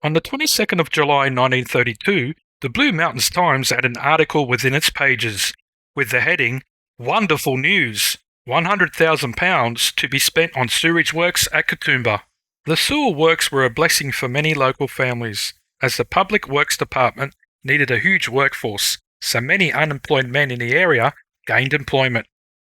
On the 22nd of July 1932, the Blue Mountains Times had an article within its pages with the heading, "Wonderful News! £100,000 to be spent on sewerage works at Katoomba." The sewer works were a blessing for many local families, as the Public Works Department needed a huge workforce, so many unemployed men in the area gained employment.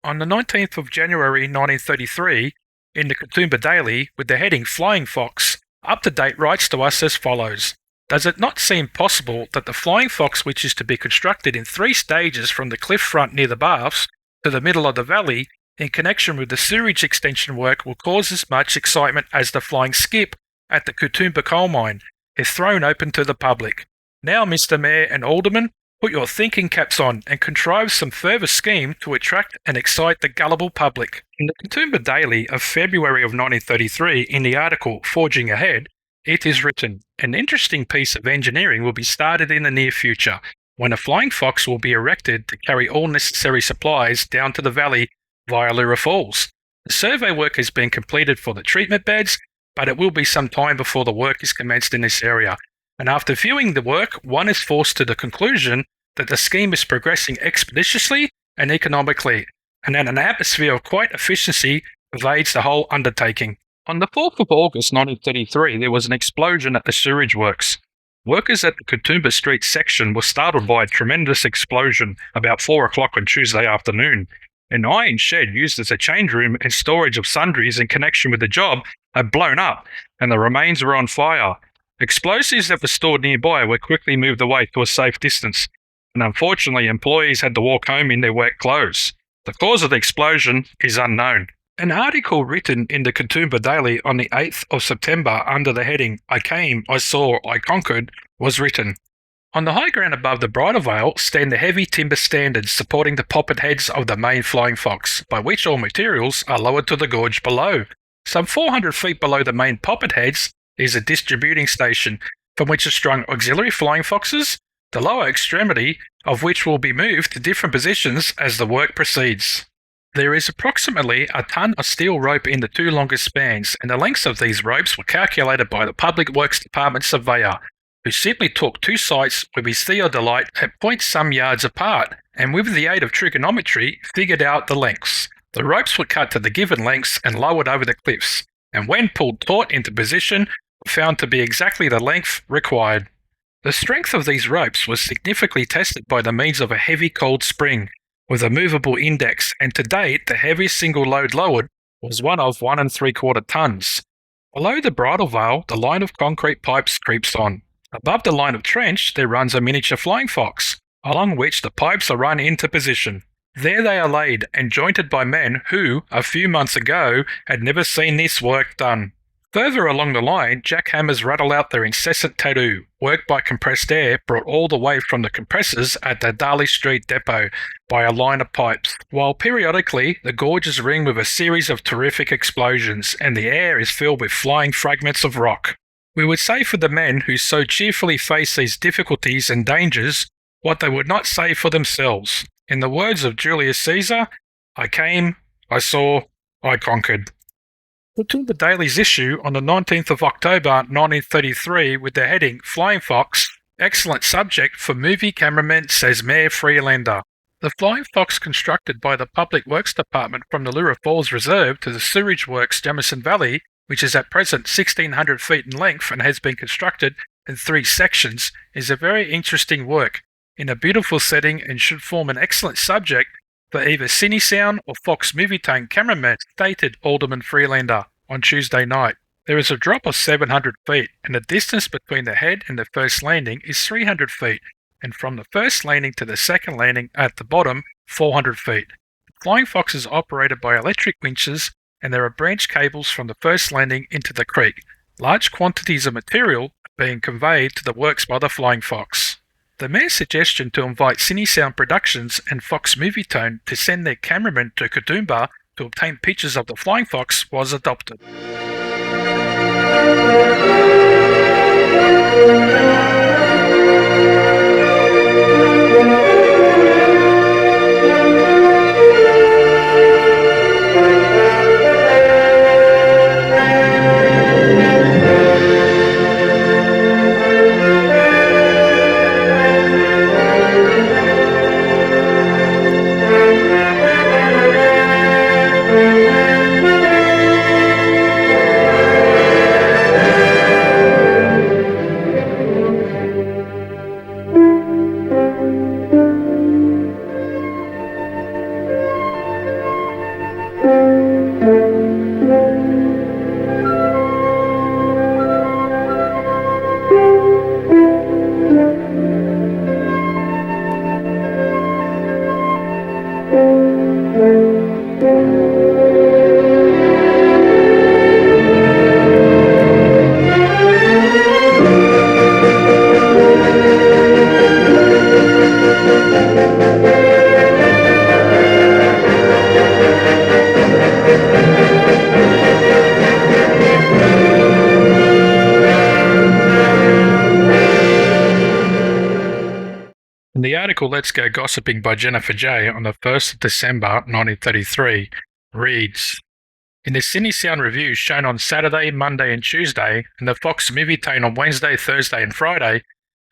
On the 19th of January 1933, in the Katoomba Daily, with the heading Flying Fox, Up-to-Date writes to us as follows. Does it not seem possible that the Flying Fox, which is to be constructed in 3 stages from the cliff front near the baths to the middle of the valley, in connection with the sewerage extension work will cause as much excitement as the Flying Skip at the Katoomba coal mine, if thrown open to the public? Now, Mr. Mayor and Alderman, put your thinking caps on and contrive some further scheme to attract and excite the gullible public. In the Katoomba Daily of February of 1933, in the article Forging Ahead, it is written, "An interesting piece of engineering will be started in the near future, when a Flying Fox will be erected to carry all necessary supplies down to the valley via Leura Falls. The survey work has been completed for the treatment beds, but it will be some time before the work is commenced in this area. And after viewing the work, one is forced to the conclusion that the scheme is progressing expeditiously and economically, and that an atmosphere of quiet efficiency pervades the whole undertaking." On the 4th of August 1933, there was an explosion at the sewerage works. Workers at the Katoomba Street section were startled by a tremendous explosion about 4 o'clock on Tuesday afternoon. An iron shed used as a change room and storage of sundries in connection with the job had blown up, and the remains were on fire. Explosives that were stored nearby were quickly moved away to a safe distance, and unfortunately employees had to walk home in their wet clothes. The cause of the explosion is unknown. An article written in the Katoomba Daily on the 8th of September under the heading, "I Came, I Saw, I Conquered," was written. On the high ground above the Bridal Veil stand the heavy timber standards supporting the poppet heads of the main Flying Fox, by which all materials are lowered to the gorge below. Some 400 feet below the main poppet heads is a distributing station, from which are strung auxiliary Flying Foxes, the lower extremity of which will be moved to different positions as the work proceeds. There is approximately a ton of steel rope in the 2 longest spans, and the lengths of these ropes were calculated by the Public Works Department surveyor, who simply took 2 sites with his theodolite at points some yards apart, and with the aid of trigonometry figured out the lengths. The ropes were cut to the given lengths and lowered over the cliffs, and when pulled taut into position, were found to be exactly the length required. The strength of these ropes was significantly tested by the means of a heavy cold spring, with a movable index, and to date the heaviest single load lowered was one of 1 3/4 tons. Below the Bridal Veil, the line of concrete pipes creeps on. Above the line of trench, there runs a miniature Flying Fox, along which the pipes are run into position. There they are laid and jointed by men who, a few months ago, had never seen this work done. Further along the line, jackhammers rattle out their incessant tattoo, worked by compressed air brought all the way from the compressors at the Darley Street depot by a line of pipes, while periodically the gorges ring with a series of terrific explosions, and the air is filled with flying fragments of rock. We would say for the men who so cheerfully face these difficulties and dangers what they would not say for themselves. In the words of Julius Caesar, "I came, I saw, I conquered." The Daily's issue on the 19th of October 1933 with the heading, "Flying Fox, excellent subject for movie cameraman, says Mayor Freelander." The Flying Fox, constructed by the Public Works Department from the Leura Falls Reserve to the Sewerage Works Jamison Valley, which is at present 1,600 feet in length and has been constructed in 3 sections, is a very interesting work, in a beautiful setting, and should form an excellent subject for either Cine Sound or Fox Movietone cameraman, stated Alderman Freelander on Tuesday night. There is a drop of 700 feet, and the distance between the head and the first landing is 300 feet, and from the first landing to the second landing at the bottom, 400 feet. The Flying Fox is operated by electric winches, and there are branch cables from the first landing into the creek. Large quantities of material are being conveyed to the works by the Flying Fox. The Mayor's suggestion to invite Cine Sound Productions and Fox Movietone to send their cameramen to Katoomba to obtain pictures of the Flying Fox was adopted. The article Let's Go Gossiping by Jennifer J on the 1st of December 1933 reads, in the Sydney Sound Review shown on Saturday, Monday and Tuesday, and the Fox Movie Tain on Wednesday, Thursday and Friday,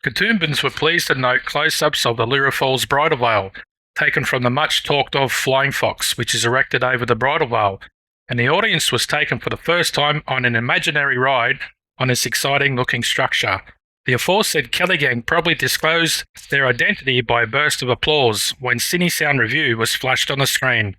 Katoombians were pleased to note close-ups of the Leura Falls bridal veil, taken from the much-talked-of Flying Fox, which is erected over the bridal veil, and the audience was taken for the first time on an imaginary ride on this exciting-looking structure. The aforesaid Kelly gang probably disclosed their identity by a burst of applause when Sydney Sound Review was flashed on the screen.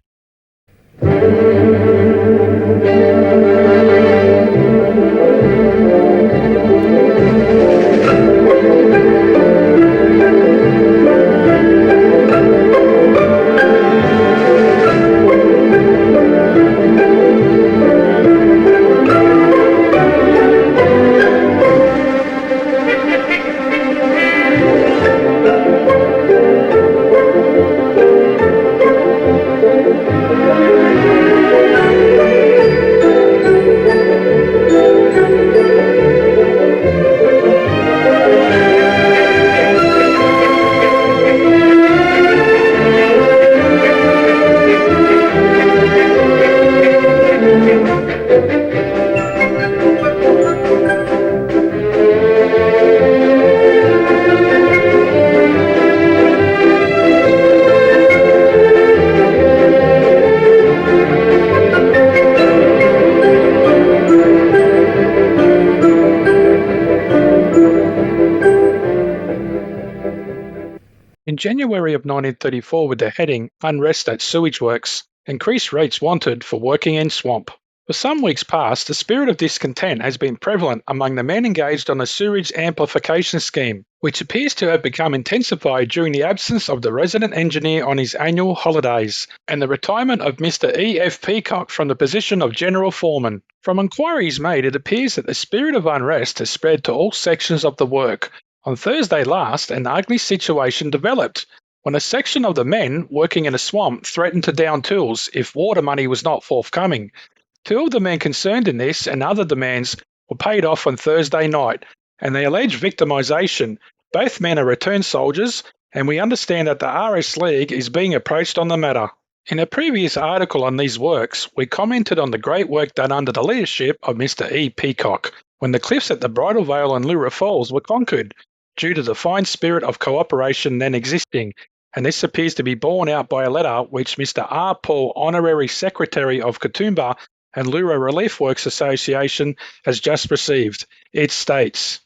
In January of 1934, with the heading Unrest at Sewage Works, increased rates wanted for working in swamp. For some weeks past, the spirit of discontent has been prevalent among the men engaged on the sewerage amplification scheme, which appears to have become intensified during the absence of the resident engineer on his annual holidays, and the retirement of Mr. E. F. Peacock from the position of General Foreman. From inquiries made, it appears that the spirit of unrest has spread to all sections of the work. On Thursday last, an ugly situation developed when a section of the men working in a swamp threatened to down tools if water money was not forthcoming. Two of the men concerned in this and other demands were paid off on Thursday night, and they allege victimisation. Both men are returned soldiers, and we understand that the RS League is being approached on the matter. In a previous article on these works, we commented on the great work done under the leadership of Mr. E. Peacock when the cliffs at the Bridal Veil and Leura Falls were conquered, due to the fine spirit of cooperation then existing, and this appears to be borne out by a letter which Mr. R. Paul, Honorary Secretary of Katoomba and Leura Relief Works Association, has just received. It states,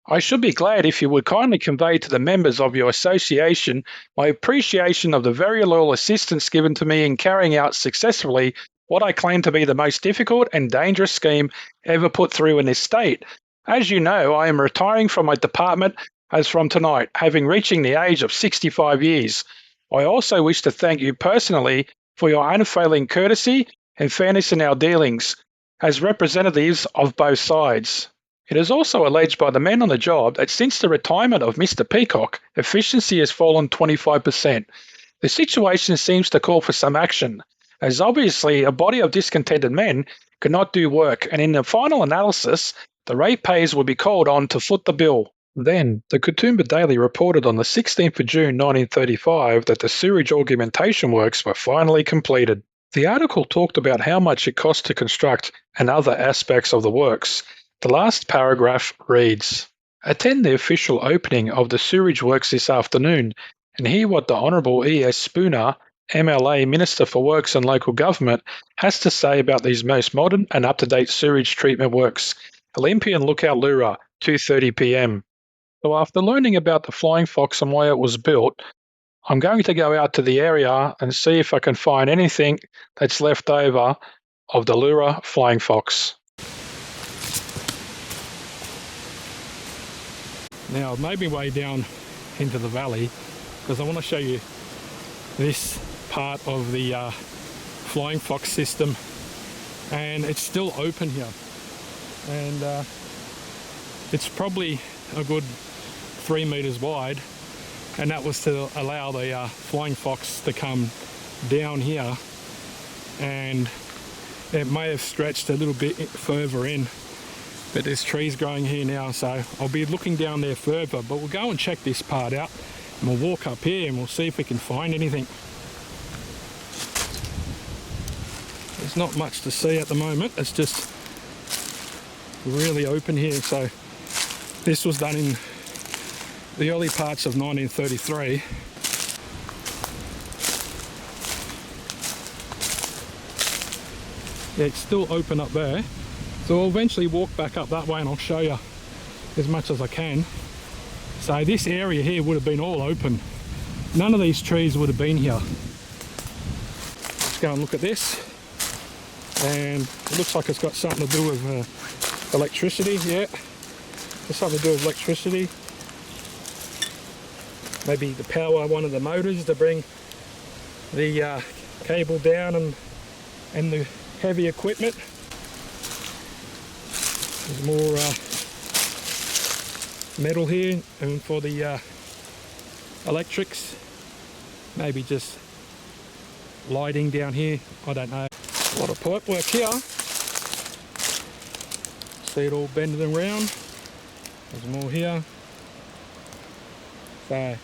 I should be glad if you would kindly convey to the members of your association my appreciation of the very loyal assistance given to me in carrying out successfully what I claim to be the most difficult and dangerous scheme ever put through in this state. As you know, I am retiring from my department as from tonight, having reaching the age of 65 years. I also wish to thank you personally for your unfailing courtesy and fairness in our dealings, as representatives of both sides. It is also alleged by the men on the job that since the retirement of Mr. Peacock, efficiency has fallen 25%. The situation seems to call for some action, as obviously a body of discontented men could not do work, and in the final analysis, the ratepayers will be called on to foot the bill. Then, the Katoomba Daily reported on the 16th of June 1935 that the sewage augmentation works were finally completed. The article talked about how much it cost to construct and other aspects of the works. The last paragraph reads, attend the official opening of the sewage works this afternoon and hear what the Honourable E.S. Spooner, MLA Minister for Works and Local Government, has to say about these most modern and up-to-date sewage treatment works. Olympian Lookout Leura, 2:30 p.m. So after learning about the Flying Fox and why it was built, I'm going to go out to the area and see if I can find anything that's left over of the Leura Flying Fox. Now I've made my way down into the valley because I want to show you this part of the Flying Fox system, and it's still open here, and it's probably a good 3 meters wide, and that was to allow the Flying Fox to come down here, and it may have stretched a little bit further in, but there's trees growing here now, so I'll be looking down there further, but we'll go and check this part out And we'll walk up here and we'll see if we can find anything. There's not much to see at the moment. It's just really open here. So this was done in the early parts of 1933. Yeah, it's still open up there. So I'll eventually walk back up that way and I'll show you as much as I can. So this area here would have been all open. None of these trees would have been here. Let's go and look at this. And it looks like it's got something to do with electricity. Yeah, it's something to do with electricity. Maybe to power one of the motors to bring the cable down and the heavy equipment. There's more metal here, and for the electrics, maybe just lighting down here, I don't know. A lot of pipe work here. See it all bending around. There's more here. So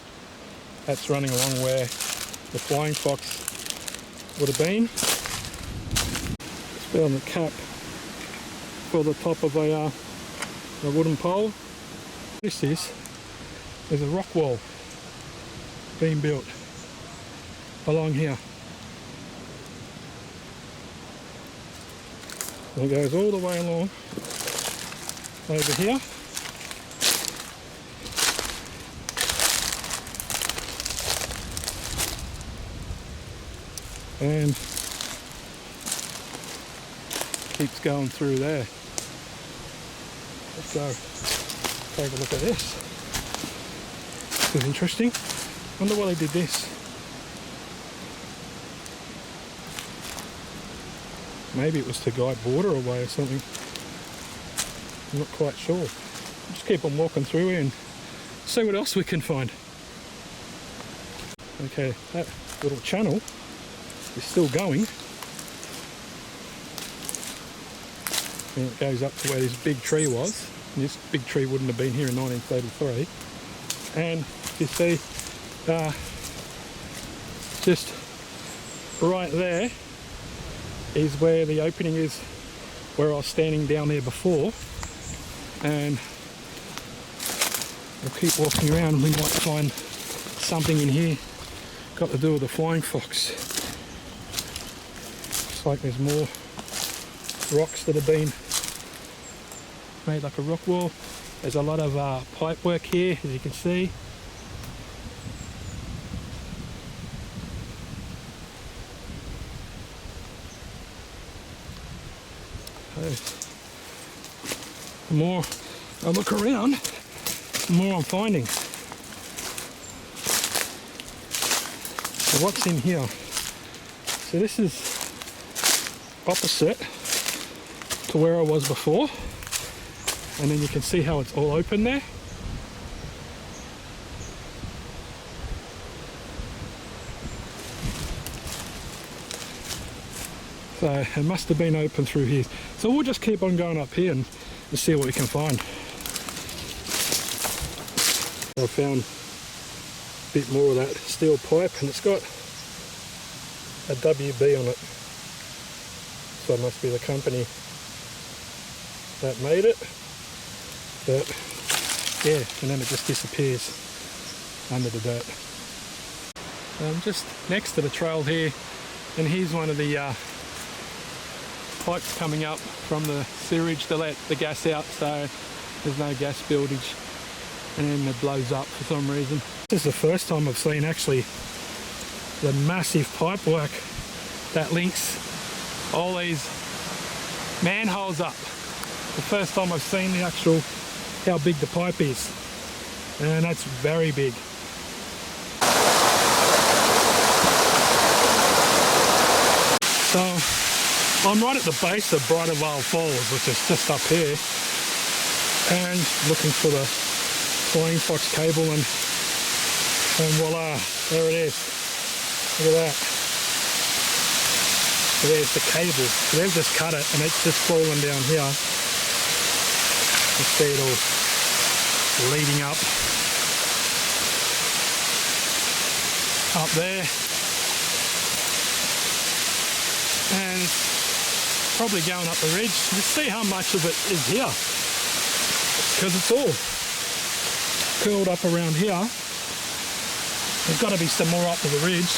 that's running along where the Flying Fox would have been. It's been on the cap for the top of a wooden pole. This is a rock wall being built along here. And it goes all the way along over here. And keeps going through there. Let's go take a look at this. This is interesting. Wonder why they did this. Maybe it was to guide water away or something. I'm not quite sure. Just keep on walking through here and see what else we can find. Okay, that little channel is still going. And it goes up to where this big tree was. And this big tree wouldn't have been here in 1933. And you see, just right there is where the opening is, where I was standing down there before. And we'll keep walking around and we might find something in here got to do with the Flying Fox. Looks like there's more rocks that have been made like a rock wall. There's a lot of pipe work here, as you can see. The more I look around, the more I'm finding. So what's in here? So this is opposite to where I was before. And then you can see how it's all open there. So it must have been open through here. So we'll just keep on going up here and see what we can find. I found a bit more of that steel pipe, and it's got a WB on it. So it must be the company that made it. But yeah, and then it just disappears under the dirt. I'm just next to the trail here, and here's one of the pipes coming up from the sewerage to let the gas out, so there's no gas spillage, and then it blows up for some reason. This is the first time I've seen actually the massive pipe work that links all these manholes up. The first time I've seen the actual how big the pipe is, and that's very big. So I'm right at the base of Brighter Vale Falls, which is just up here, and looking for the Flying Fox cable, and voila, there it is. Look at that. So there's the cable. So they've just cut it and it's just fallen down here. You see it all leading up. up there, and probably going up the ridge. Just see how much of it is here, because it's all curled up around here. There's got to be some more up to the ridge.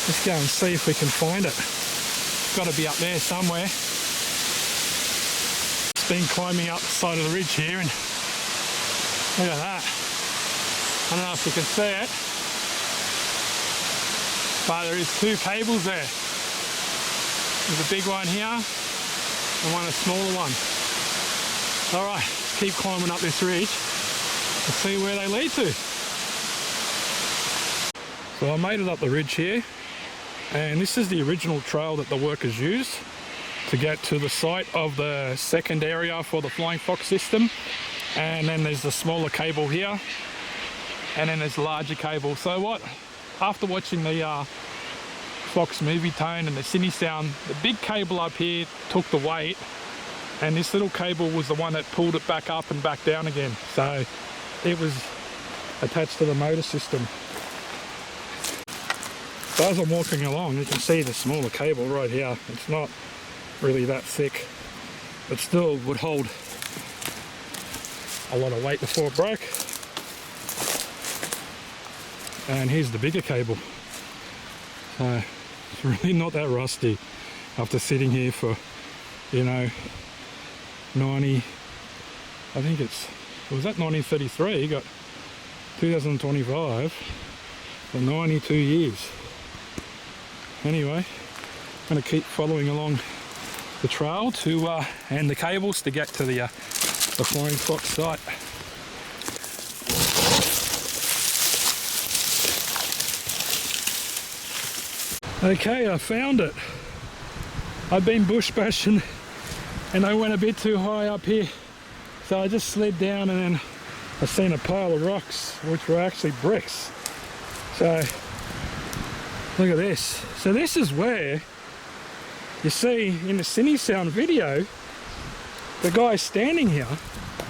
Let's go and see if we can find it. It's got to be up there somewhere. It's been climbing up the side of the ridge here, and look at that. I don't know if you can see it, but there is two cables there. There's a big one here and one a smaller one. Alright, keep climbing up this ridge and see where they lead to. So I made it up the ridge here, and this is the original trail that the workers used to get to the site of the second area for the Flying Fox system. And then there's the smaller cable here, and then there's the larger cable. So what, after watching the Fox movie tone and the Cine sound, the big cable up here took the weight, and this little cable was the one that pulled it back up and back down again. So it was attached to the motor system. So as I'm walking along, you can see the smaller cable right here. It's not really that thick, but still would hold a lot of weight before it broke. And here's the bigger cable. So it's really not that rusty after sitting here for, you know, 90, I think it was that 1933, you got 2025 for 92 years. Anyway, I'm going to keep following along the trail to and the cables to get to the Flying Fox site. Okay, I found it. I've been bush bashing and I went a bit too high up here, so I just slid down, and then I seen a pile of rocks which were actually bricks. So look at this. So this is where you see in the Cine Sound video the guy standing here,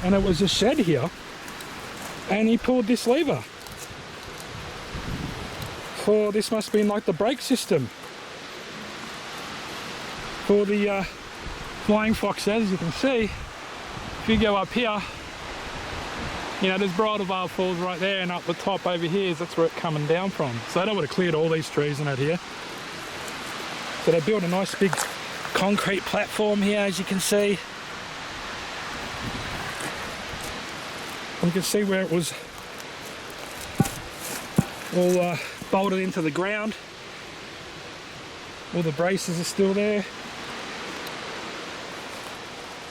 and it was a shed here, and he pulled this lever. For this must be like the brake system for the Flying Fox. As you can see, if you go up here, you know, there's Bridalveil Falls right there, and up the top over here, that's where it's coming down from. So they would have cleared all these trees and that here. So they built a nice big concrete platform here, as you can see. You can see where it was all bolted into the ground. All the braces are still there.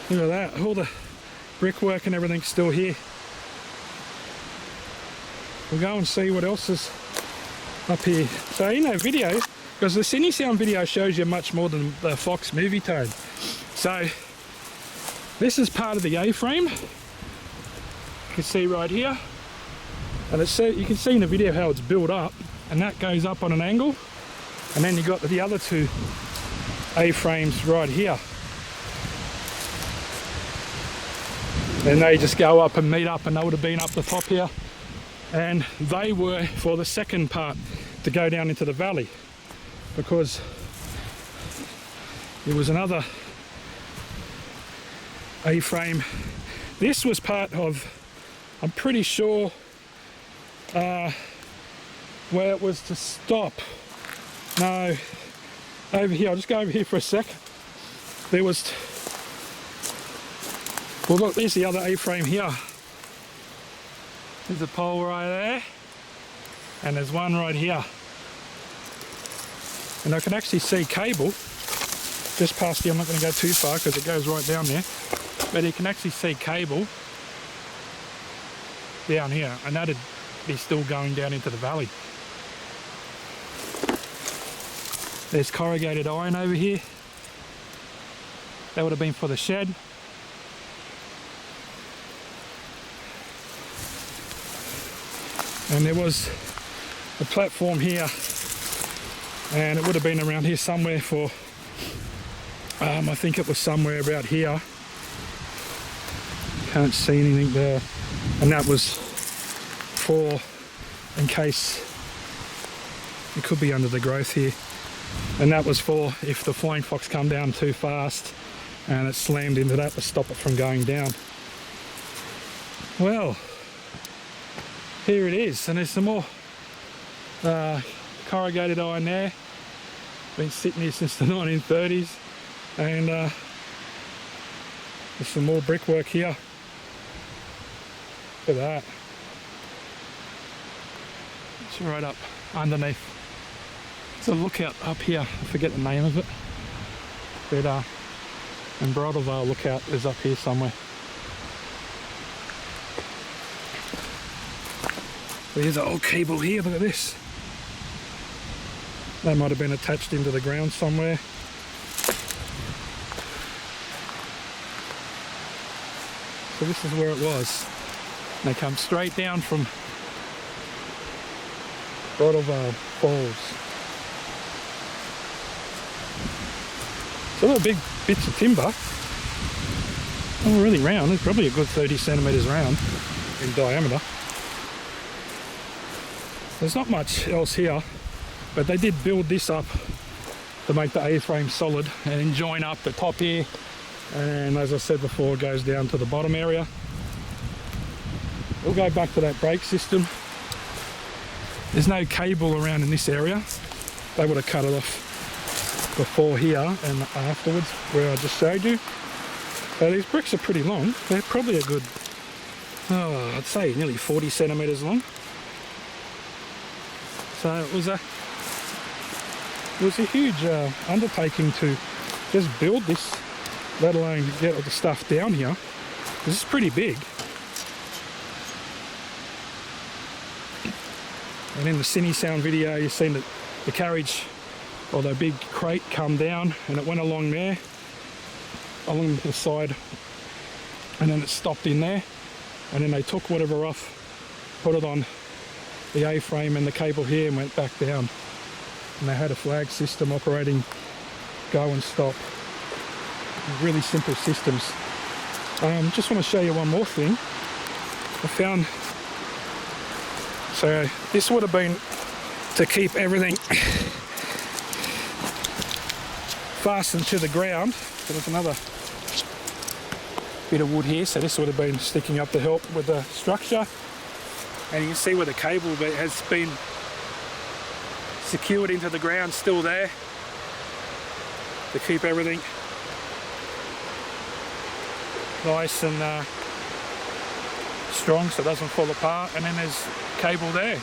Look at that, all the brickwork and everything's still here. We'll go and see what else is up here. So in that video, because the Cine Sound video shows you much more than the Fox movie tone. So this is part of the A-frame. You can see right here. And it's, you can see in the video how it's built up, and that goes up on an angle. And then you've got the other two A-frames right here. And they just go up and meet up, and they would have been up the top here. And they were for the second part to go down into the valley, because there was another A-frame. This was part of, I'm pretty sure, where it was to stop. No, over here, I'll just go over here for a sec. There was, well look, there's the other A-frame here. There's a pole right there, and there's one right here. And I can actually see cable just past here. I'm not going to go too far because it goes right down there. But you can actually see cable down here, and that'd be still going down into the valley. There's corrugated iron over here. That would have been for the shed. And there was a platform here, and it would have been around here somewhere for, I think it was somewhere about here. Can't see anything there. And that was for, in case It could be under the growth here. And that was for if the Flying Fox come down too fast and it slammed into that to stop it from going down. Well, here it is, and there's some more corrugated iron there. Been sitting here since the 1930s, and there's some more brickwork here. Look at that. It's right up underneath. It's a lookout up here. I forget the name of it. But and Bridalveil Lookout is up here somewhere. There's an old cable here, look at this. That might have been attached into the ground somewhere. So this is where it was. And they come straight down from Bridalveil Falls. So they're big bits of timber. Not really round, it's probably a good 30 centimetres round in diameter. There's not much else here, but they did build this up to make the A-frame solid and join up the top here, and as I said before, it goes down to the bottom area. We'll go back to that brake system. There's no cable around in this area. They would have cut it off before here and afterwards where I just showed you. So these bricks are pretty long. They're probably a good, I'd say nearly 40 centimetres long. So it was a huge undertaking to just build this, let alone get all the stuff down here. This is pretty big. And in the Cine Sound video, you've seen that the carriage or the big crate come down, and it went along there, along the side, and then it stopped in there, and then they took whatever off, put it on the A-frame and the cable here, and went back down. And they had a flag system operating, go and stop. Really simple systems. Just want to show you one more thing. I found, so this would have been to keep everything fastened to the ground. So there's another bit of wood here, so this would have been sticking up to help with the structure. And you can see where the cable has been secured into the ground, still there, to keep everything nice and strong so it doesn't fall apart. And then there's cable there.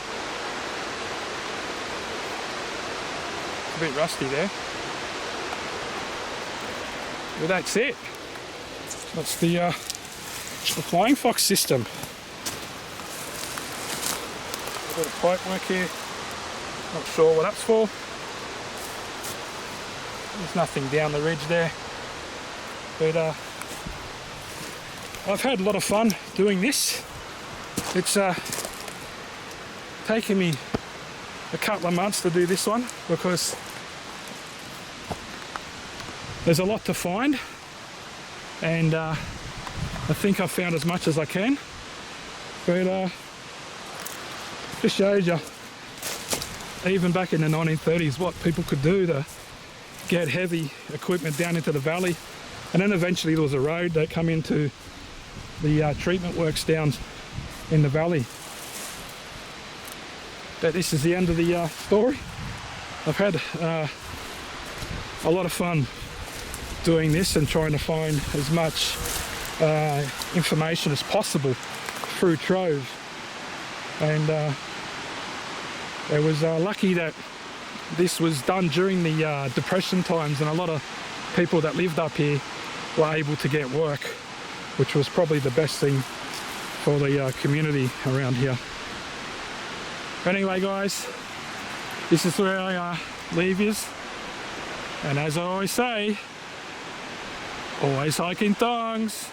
It's a bit rusty there. But that's it. That's the Flying Fox system. A bit of pipe work here. Not sure what that's for. There's nothing down the ridge there. But I've had a lot of fun doing this. It's taken me a couple of months to do this one because there's a lot to find, and I think I've found as much as I can. But just shows you, even back in the 1930s, what people could do to get heavy equipment down into the valley. And then eventually there was a road that come into the treatment works down in the valley. But this is the end of the story. I've had a lot of fun doing this and trying to find as much information as possible through Trove. And it was lucky that this was done during the Depression times, and a lot of people that lived up here were able to get work, which was probably the best thing for the community around here. Anyway guys, this is where I leave yous, and as I always say, always hiking thongs.